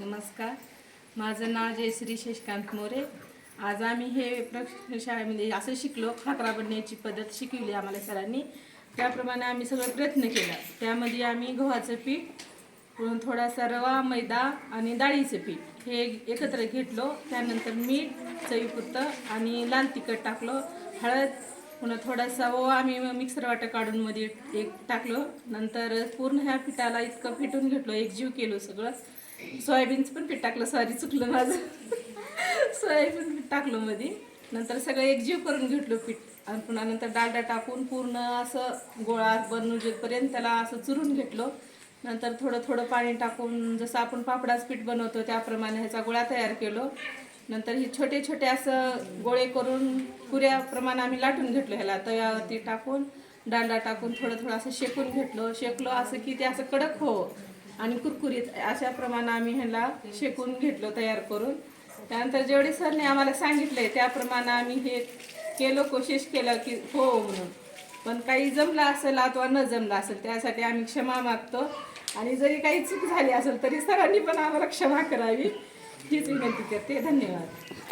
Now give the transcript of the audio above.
नमस्कार, माझं नाव जयश्री शशिकांत मोरे। आज आम्ही हे प्रशाळेमध्ये असं शिकलो, खाकरा बनण्याची पद्धत शिकवली आम्हाला सरांनी। त्याप्रमाणे आम्ही सगळं प्रयत्न केला। त्यामध्ये आम्ही गव्हाचं पीठ, थोडासा रवा, मैदा आणि डाळीचं पीठ हे एकत्र घेतलो। त्यानंतर मीठ चवीपुरतं आणि लाल तिखट टाकलो, हळद, पुन्हा थोडासा ओवा आम्ही मिक्सर वाटा काढून मध्ये एक टाकलो। नंतर पूर्ण ह्या पिठाला इतकं फेटून घेतलो, एकजीव केलो सगळं। सोयाबीनचं पण पीठ टाकलं, सॉरी चुकलं माझं सोयाबीन पीठ टाकलं मध्ये। नंतर सगळं एकजीव करून घेतलो पीठ आणि पुन्हा नंतर डालडा टाकून पूर्ण असं गोळा बनवूपर्यंत त्याला असं चुरून घेतलो। नंतर थोडं थोडं पाणी टाकून जसं आपण पापडाचं पीठ बनवतो त्याप्रमाणे ह्याचा गोळा तयार केलो। नंतर हे छोटे छोटे असं गोळे करून पुऱ्याप्रमाणे आम्ही लाटून घेतलो। ह्याला तव्यावरती टाकून डालडा टाकून थोडं थोडं असं शेकून शेकलो असं की ते असं कडक हो आणि कुरकुरीत अशा प्रमाणे आम्ही ह्याला शेकून घेतलो तयार करून। त्यानंतर जेवढे सरने आम्हाला सांगितलंय त्याप्रमाणे आम्ही हे केलो, कोशिश केलं की हो म्हणून। पण काही जमलं असेल अथवा न जमलं असेल त्यासाठी आम्ही क्षमा मागतो। आणि जरी काही चूक झाली असेल तरी सरांनी पण आम्हाला क्षमा करावी हीच विनंती करते। धन्यवाद।